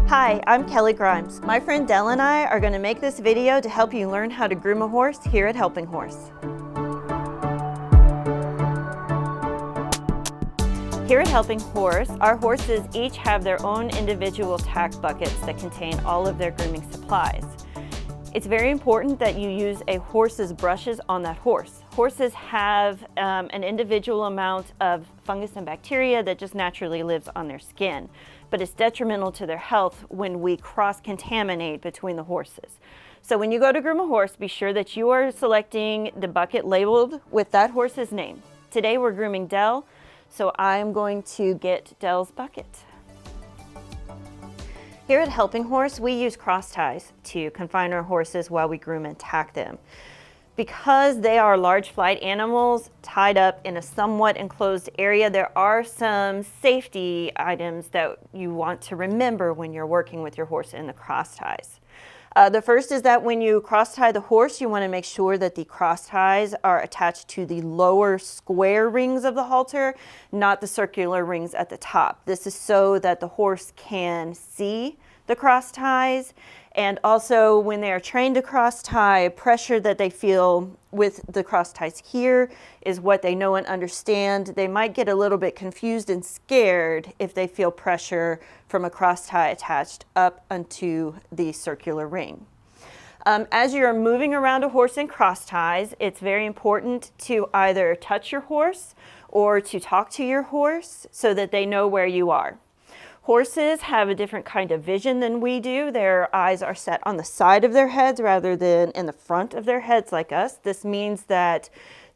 Hi, I'm Kelly Grimes. My friend Dell and I are going to make this video to help you learn how to groom a horse here at Helping Horse. Here at Helping Horse, our horses each have their own individual tack buckets that contain all of their grooming supplies. It's very important that you use a horse's brushes on that horse. Horses have an individual amount of fungus and bacteria that just naturally lives on their skin, but it's detrimental to their health when we cross-contaminate between the horses. So when you go to groom a horse, be sure that you are selecting the bucket labeled with that horse's name. Today we're grooming Dell, so I'm going to get Dell's bucket. Here at Helping Horse, we use cross ties to confine our horses while we groom and tack them. Because they are large flight animals tied up in a somewhat enclosed area, there are some safety items that you want to remember when you're working with your horse in the cross ties. The first is that when you cross tie the horse, you want to make sure that the cross ties are attached to the lower square rings of the halter, not the circular rings at the top. This is so that the horse can see the cross ties, and also when they are trained to cross tie, pressure that they feel with the cross ties here is what they know and understand. They might get a little bit confused and scared if they feel pressure from a cross tie attached up onto the circular ring. As you're moving around a horse in cross ties, it's very important to either touch your horse or to talk to your horse so that they know where you are. Horses have a different kind of vision than we do. Their eyes are set on the side of their heads rather than in the front of their heads like us. This means that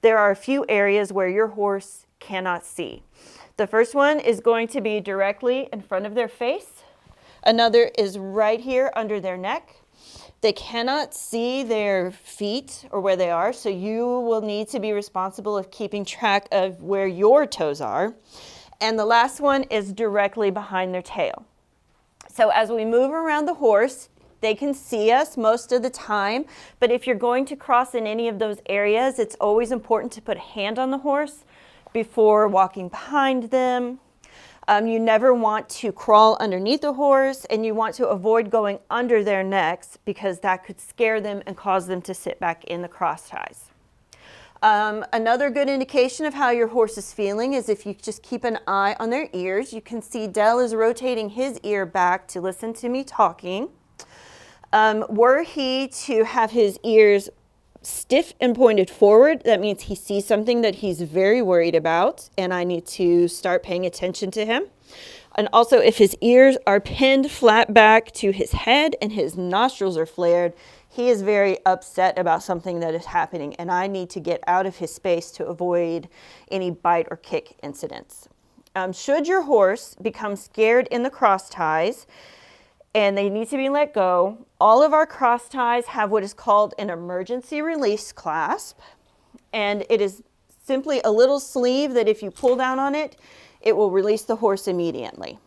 there are a few areas where your horse cannot see. The first one is going to be directly in front of their face. Another is right here under their neck. They cannot see their feet or where they are, so you will need to be responsible of keeping track of where your toes are. And the last one is directly behind their tail. So as we move around the horse, they can see us most of the time, but if you're going to cross in any of those areas, it's always important to put a hand on the horse before walking behind them. You never want to crawl underneath the horse, and you want to avoid going under their necks because that could scare them and cause them to sit back in the cross ties. Another good indication of how your horse is feeling is if you just keep an eye on their ears. You can see Dell is rotating his ear back to listen to me talking. Were he to have his ears stiff and pointed forward, that means he sees something that he's very worried about, and I need to start paying attention to him. And also, if his ears are pinned flat back to his head and his nostrils are flared, he is very upset about something that is happening, and I need to get out of his space to avoid any bite or kick incidents. Should your horse become scared in the cross ties and they need to be let go, all of our cross ties have what is called an emergency release clasp, and it is simply a little sleeve that if you pull down on it, it will release the horse immediately.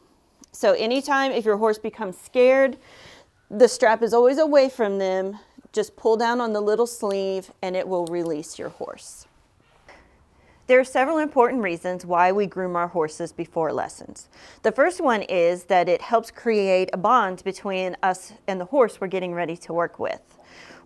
So anytime if your horse becomes scared, the strap is always away from them. Just pull down on the little sleeve and it will release your horse. There are several important reasons why we groom our horses before lessons. The first one is that it helps create a bond between us and the horse we're getting ready to work with.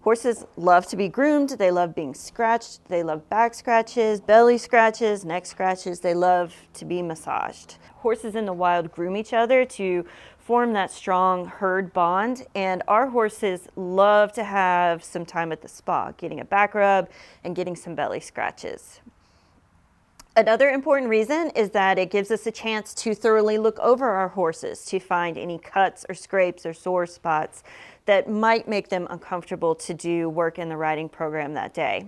Horses love to be groomed. They love being scratched. They love back scratches, belly scratches, neck scratches. They love to be massaged. Horses in the wild groom each other to form that strong herd bond, and our horses love to have some time at the spa, getting a back rub and getting some belly scratches. Another important reason is that it gives us a chance to thoroughly look over our horses to find any cuts or scrapes or sore spots that might make them uncomfortable to do work in the riding program that day.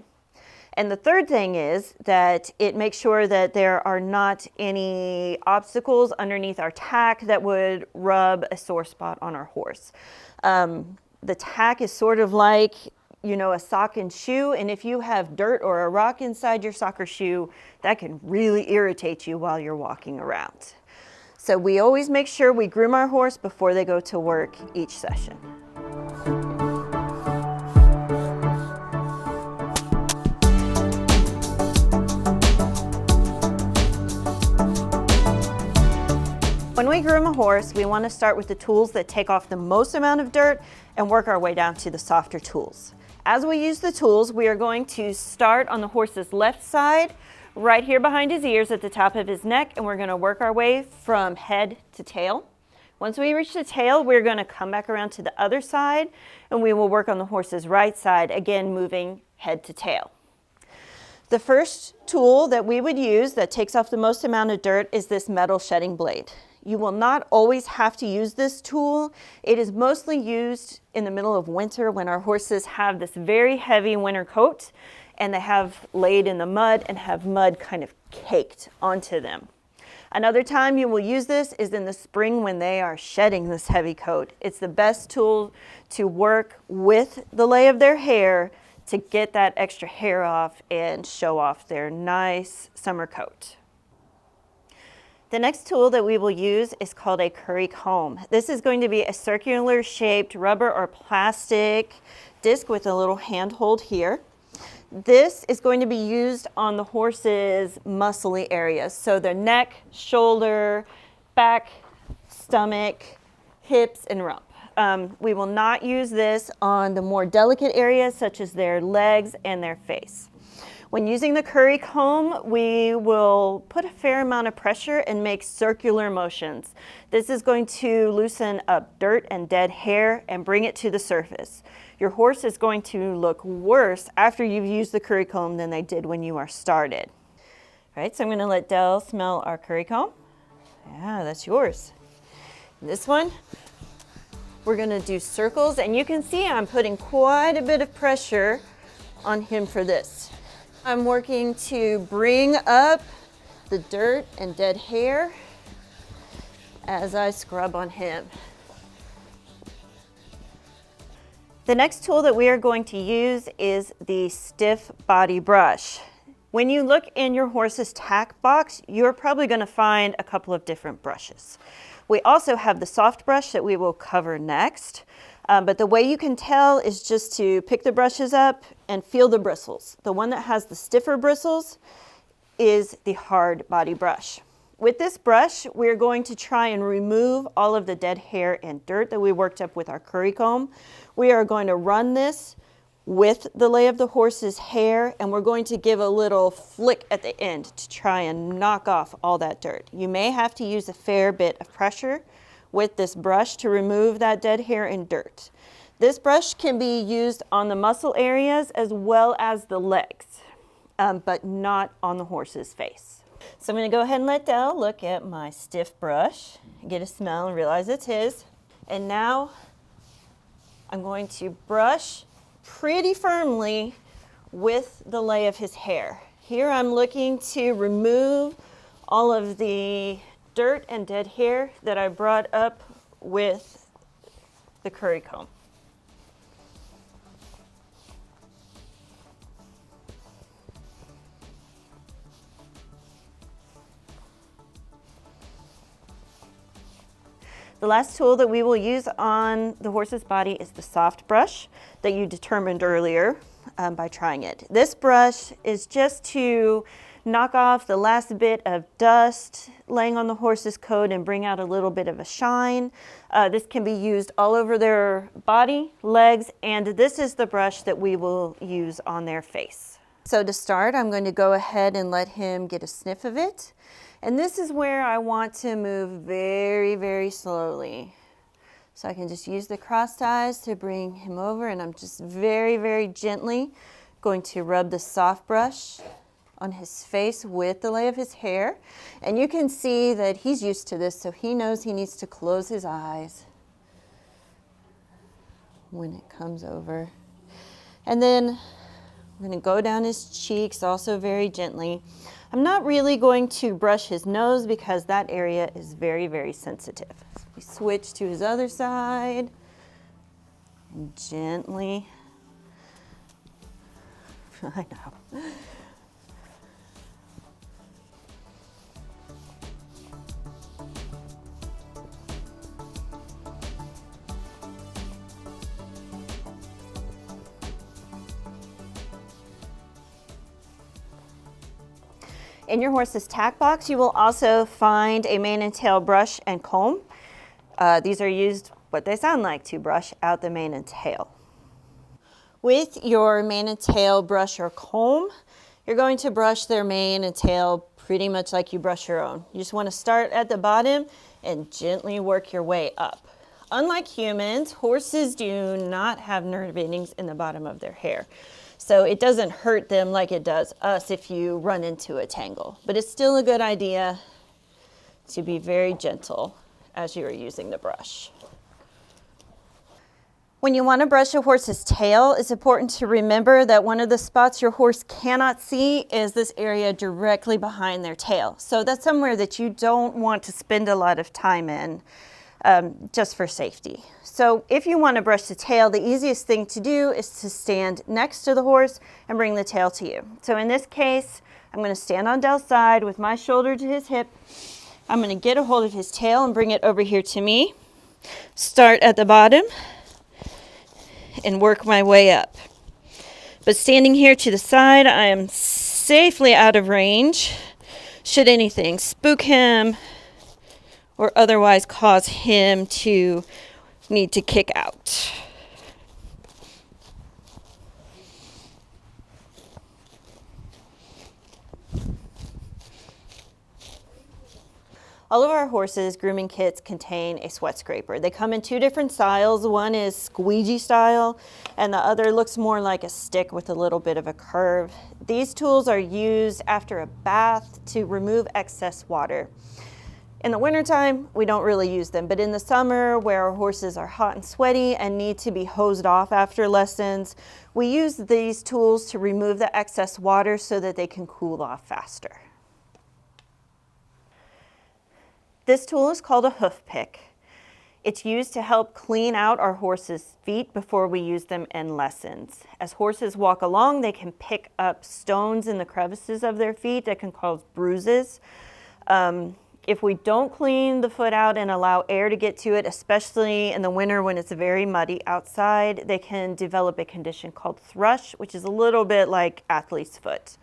And the third thing is that it makes sure that there are not any obstacles underneath our tack that would rub a sore spot on our horse. The tack is sort of like, a sock and shoe, and if you have dirt or a rock inside your sock or shoe, that can really irritate you while you're walking around. So we always make sure we groom our horse before they go to work each session. When we groom a horse, we want to start with the tools that take off the most amount of dirt and work our way down to the softer tools. As we use the tools, we are going to start on the horse's left side, right here behind his ears at the top of his neck, and we're going to work our way from head to tail. Once we reach the tail, we're going to come back around to the other side, and we will work on the horse's right side, again moving head to tail. The first tool that we would use that takes off the most amount of dirt is this metal shedding blade. You will not always have to use this tool. It is mostly used in the middle of winter when our horses have this very heavy winter coat and they have laid in the mud and have mud kind of caked onto them. Another time you will use this is in the spring when they are shedding this heavy coat. It's the best tool to work with the lay of their hair to get that extra hair off and show off their nice summer coat. The next tool that we will use is called a curry comb. This is going to be a circular shaped rubber or plastic disc with a little handhold here. This is going to be used on the horse's muscly areas, so their neck, shoulder, back, stomach, hips, and rump. We will not use this on the more delicate areas such as their legs and their face. When using the curry comb, we will put a fair amount of pressure and make circular motions. This is going to loosen up dirt and dead hair and bring it to the surface. Your horse is going to look worse after you've used the curry comb than they did when you are started. All right, so I'm going to let Dell smell our curry comb. Yeah, that's yours. This one, we're going to do circles, and you can see I'm putting quite a bit of pressure on him for this. I'm working to bring up the dirt and dead hair as I scrub on him. The next tool that we are going to use is the stiff body brush. When you look in your horse's tack box, you're probably going to find a couple of different brushes. We also have the soft brush that we will cover next. But the way you can tell is just to pick the brushes up and feel the bristles. The one that has the stiffer bristles is the hard body brush. With this brush, we're going to try and remove all of the dead hair and dirt that we worked up with our curry comb. We are going to run this with the lay of the horse's hair, and we're going to give a little flick at the end to try and knock off all that dirt. You may have to use a fair bit of pressure with this brush to remove that dead hair and dirt. This brush can be used on the muscle areas as well as the legs, but not on the horse's face. So I'm going to go ahead and let Dell look at my stiff brush, get a smell and realize it's his. And now I'm going to brush pretty firmly with the lay of his hair. Here I'm looking to remove all of the dirt and dead hair that I brought up with the curry comb. The last tool that we will use on the horse's body is the soft brush that you determined earlier by trying it. This brush is just to knock off the last bit of dust laying on the horse's coat and bring out a little bit of a shine. This can be used all over their body, legs, and this is the brush that we will use on their face. So to start, I'm going to go ahead and let him get a sniff of it. And this is where I want to move very, very slowly. So I can just use the cross ties to bring him over, and I'm just very, very gently going to rub the soft brush on his face with the lay of his hair. And you can see that he's used to this, so he knows he needs to close his eyes when it comes over. And then I'm going to go down his cheeks also very gently. I'm not really going to brush his nose because that area is very, very sensitive. So we switch to his other side and gently. I know. In your horse's tack box, you will also find a mane and tail brush and comb. These are used, what they sound like, to brush out the mane and tail. With your mane and tail brush or comb, you're going to brush their mane and tail pretty much like you brush your own. You just want to start at the bottom and gently work your way up. Unlike humans, horses do not have nerve endings in the bottom of their hair. So it doesn't hurt them like it does us if you run into a tangle. But it's still a good idea to be very gentle as you are using the brush. When you want to brush a horse's tail, it's important to remember that one of the spots your horse cannot see is this area directly behind their tail. So that's somewhere that you don't want to spend a lot of time in, just for safety. So if you want to brush the tail, the easiest thing to do is to stand next to the horse and bring the tail to you. So in this case, I'm going to stand on Dell's side with my shoulder to his hip. I'm going to get a hold of his tail and bring it over here to me. Start at the bottom and work my way up. But standing here to the side, I am safely out of range should anything spook him or otherwise cause him to need to kick out. All of our horses' grooming kits contain a sweat scraper. They come in two different styles. One is squeegee style, and the other looks more like a stick with a little bit of a curve. These tools are used after a bath to remove excess water. In the wintertime, we don't really use them, but in the summer, where our horses are hot and sweaty and need to be hosed off after lessons, we use these tools to remove the excess water so that they can cool off faster. This tool is called a hoof pick. It's used to help clean out our horses' feet before we use them in lessons. As horses walk along, they can pick up stones in the crevices of their feet that can cause bruises. If we don't clean the foot out and allow air to get to it, especially in the winter when it's very muddy outside, they can develop a condition called thrush, which is a little bit like athlete's foot.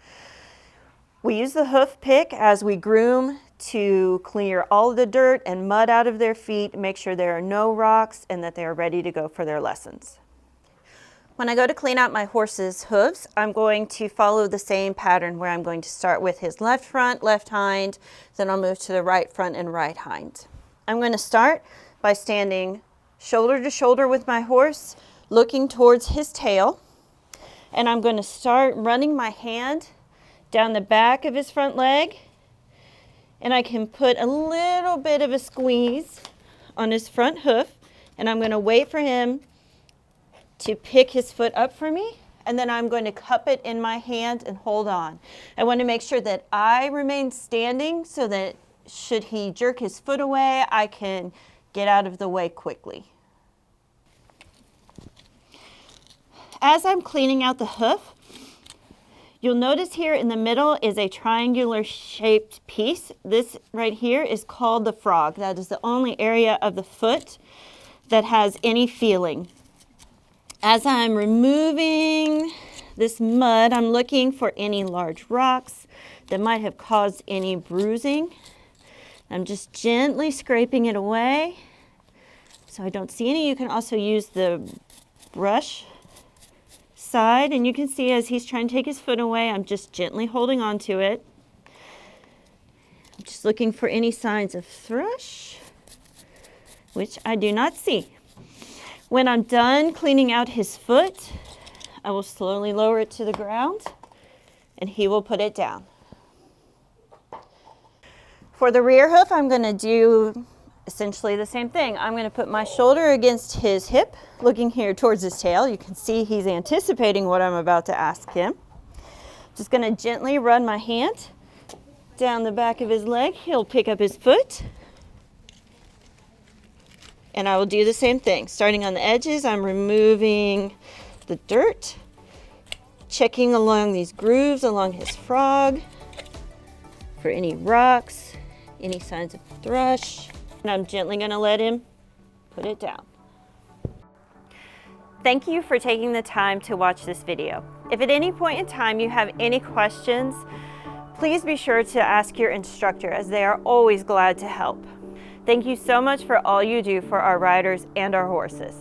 We use the hoof pick as we groom to clear all the dirt and mud out of their feet, make sure there are no rocks, and that they are ready to go for their lessons. When I go to clean out my horse's hooves, I'm going to follow the same pattern where I'm going to start with his left front, left hind, then I'll move to the right front and right hind. I'm going to start by standing shoulder to shoulder with my horse, looking towards his tail, and I'm going to start running my hand down the back of his front leg, and I can put a little bit of a squeeze on his front hoof, and I'm going to wait for him to pick his foot up for me, and then I'm going to cup it in my hand and hold on. I want to make sure that I remain standing so that should he jerk his foot away, I can get out of the way quickly. As I'm cleaning out the hoof, you'll notice here in the middle is a triangular shaped piece. This right here is called the frog. That is the only area of the foot that has any feeling. As I'm removing this mud, I'm looking for any large rocks that might have caused any bruising. I'm just gently scraping it away so I don't see any. You can also use the brush side, and you can see as he's trying to take his foot away, I'm just gently holding on to it. I'm just looking for any signs of thrush, which I do not see. When I'm done cleaning out his foot, I will slowly lower it to the ground and he will put it down. For the rear hoof, I'm going to do essentially the same thing. I'm going to put my shoulder against his hip, looking here towards his tail. You can see he's anticipating what I'm about to ask him. Just going to gently run my hand down the back of his leg. He'll pick up his foot. And I will do the same thing. Starting on the edges, I'm removing the dirt, checking along these grooves along his frog for any rocks, any signs of thrush. And I'm gently going to let him put it down. Thank you for taking the time to watch this video. If at any point in time you have any questions, Please be sure to ask your instructor, as they are always glad to help. Thank you so much for all you do for our riders and our horses.